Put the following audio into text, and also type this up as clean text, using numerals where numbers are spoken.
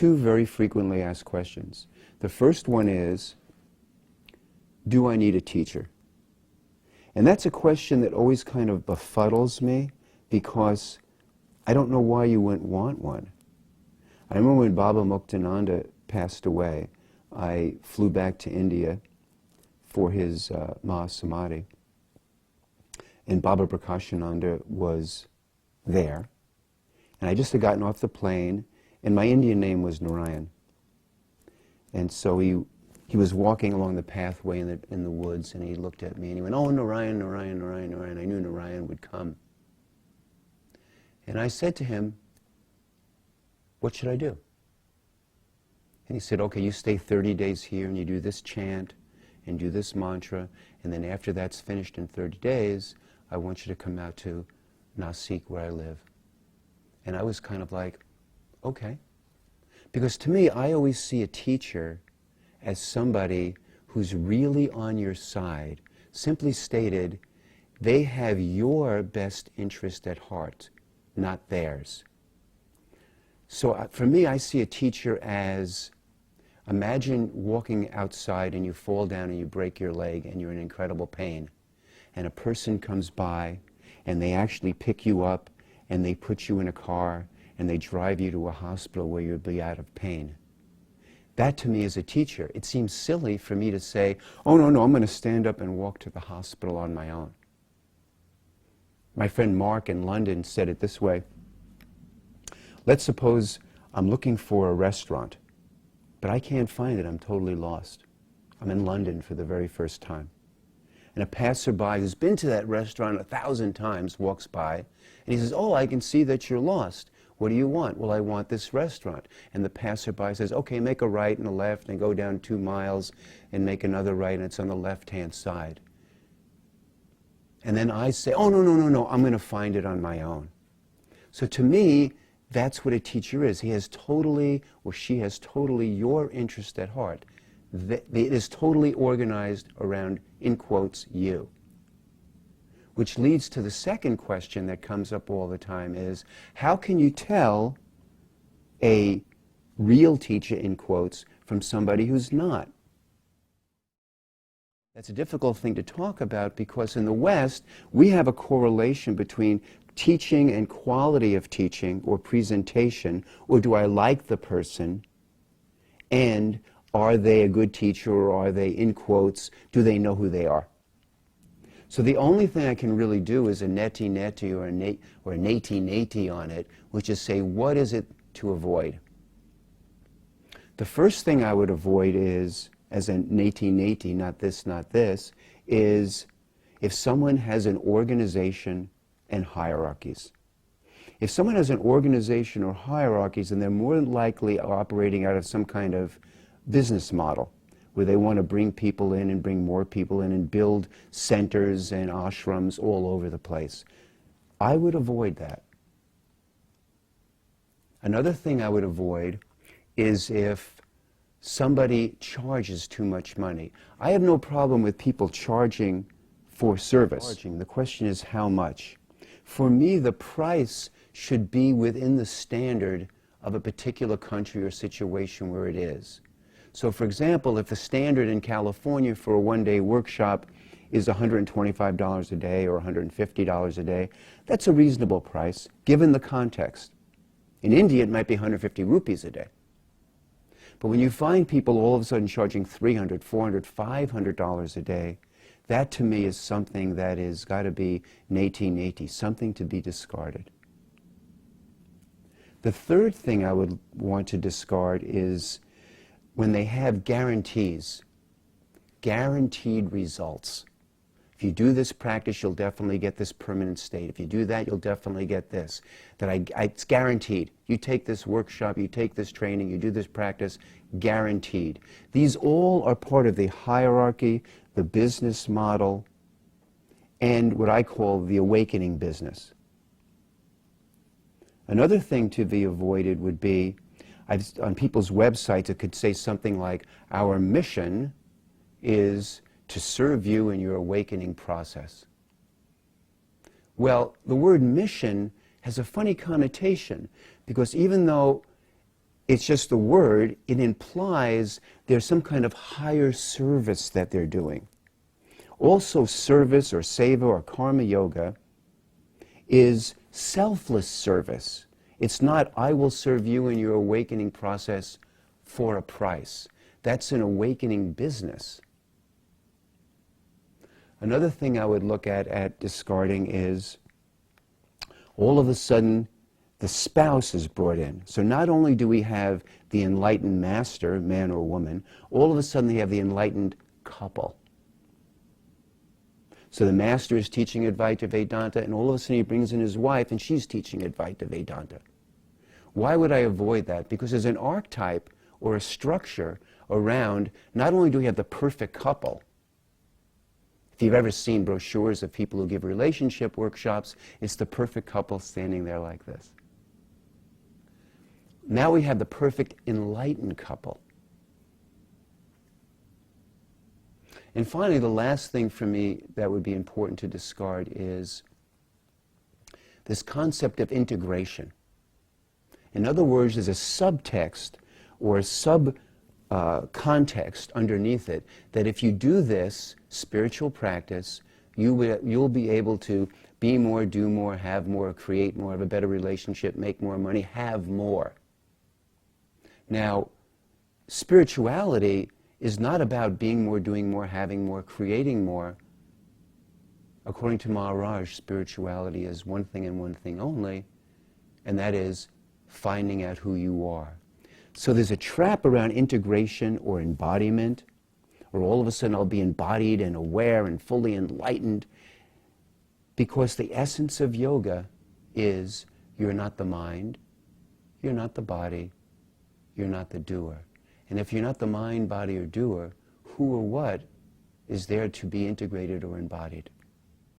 two very frequently asked questions. The first one is, do I need a teacher? And that's a question that always kind of befuddles me, because I don't know why you wouldn't want one. I remember when Baba Muktananda passed away, I flew back to India for his Mahasamadhi, and Baba Prakashananda was there, and I just had gotten off the plane, and my Indian name was Narayan. And so he was walking along the pathway in the woods, and he looked at me and he went, "Oh, Narayan, Narayan, Narayan, Narayan." I knew Narayan would come. And I said to him, "What should I do?" And he said, "Okay, you stay 30 days here and you do this chant and do this mantra, and then after that's finished in 30 days, I want you to come out to Nasik where I live." And I was kind of like, okay. Because to me, I always see a teacher as somebody who's really on your side. Simply stated, they have your best interest at heart, not theirs. So for me, I see a teacher as, imagine walking outside and you fall down and you break your leg and you're in incredible pain. And a person comes by and they actually pick you up and they put you in a car and they drive you to a hospital where you'll be out of pain. That to me is a teacher. It seems silly for me to say, "Oh, no, I'm going to stand up and walk to the hospital on my own." My friend Mark in London said it this way: let's suppose I'm looking for a restaurant, but I can't find it. I'm totally lost. I'm in London for the very first time. And a passerby who's been to that restaurant 1,000 times walks by, and he says, "Oh, I can see that you're lost. What do you want?" "Well, I want this restaurant." And the passerby says, "Okay, make a right and a left and go down 2 miles and make another right, and it's on the left-hand side." And then I say, "Oh, no, I'm going to find it on my own." So to me, that's what a teacher is. He has totally, or she has totally, your interest at heart. It is totally organized around, in quotes, you. Which leads to the second question that comes up all the time is, how can you tell a real teacher, in quotes, from somebody who's not? That's a difficult thing to talk about, because in the West, we have a correlation between teaching and quality of teaching or presentation, or do I like the person, and are they a good teacher, or are they, in quotes, do they know who they are? So the only thing I can really do is a neti-neti or a neti-neti on it, which is say, what is it to avoid? The first thing I would avoid is, as a neti-neti, not this, is if someone has an organization and hierarchies. If someone has an organization or hierarchies, then they're more than likely operating out of some kind of business model, where they want to bring people in and bring more people in and build centers and ashrams all over the place. I would avoid that. Another thing I would avoid is if somebody charges too much money. I have no problem with people charging for service. The question is how much. For me, the price should be within the standard of a particular country or situation where it is. So for example, if the standard in California for a one-day workshop is $125 a day or $150 a day, that's a reasonable price, given the context. In India, it might be 150 rupees a day. But when you find people all of a sudden charging $300, $400, $500 a day, that to me is something that is got to be neti-neti, something to be discarded. The third thing I would want to discard is when they have guarantees, guaranteed results. If you do this practice, you'll definitely get this permanent state. If you do that, you'll definitely get this. It's guaranteed. You take this workshop, you take this training, you do this practice, guaranteed. These all are part of the hierarchy, the business model, and what I call the awakening business. Another thing to be avoided would be, on people's websites, it could say something like, our mission is to serve you in your awakening process. Well, the word mission has a funny connotation, because even though it's just the word, it implies there's some kind of higher service that they're doing. Also, service or seva or karma yoga is selfless service. It's not, I will serve you in your awakening process for a price. That's an awakening business. Another thing I would look at discarding is all of a sudden the spouse is brought in. So not only do we have the enlightened master, man or woman, all of a sudden they have the enlightened couple. So the master is teaching Advaita Vedanta, and all of a sudden he brings in his wife, and she's teaching Advaita Vedanta. Why would I avoid that? Because there's an archetype or a structure around, not only do we have the perfect couple. If you've ever seen brochures of people who give relationship workshops, it's the perfect couple standing there like this. Now we have the perfect enlightened couple. And finally, the last thing for me that would be important to discard is this concept of integration. In other words, there's a subtext or a context underneath it that if you do this spiritual practice, you'll be able to be more, do more, have more, create more, have a better relationship, make more money, have more. Now, spirituality is not about being more, doing more, having more, creating more. According to Maharaj, spirituality is one thing and one thing only, and that is finding out who you are. So there's a trap around integration or embodiment, or all of a sudden I'll be embodied and aware and fully enlightened, because the essence of yoga is you're not the mind, you're not the body, you're not the doer. And if you're not the mind, body, or doer, who or what is there to be integrated or embodied?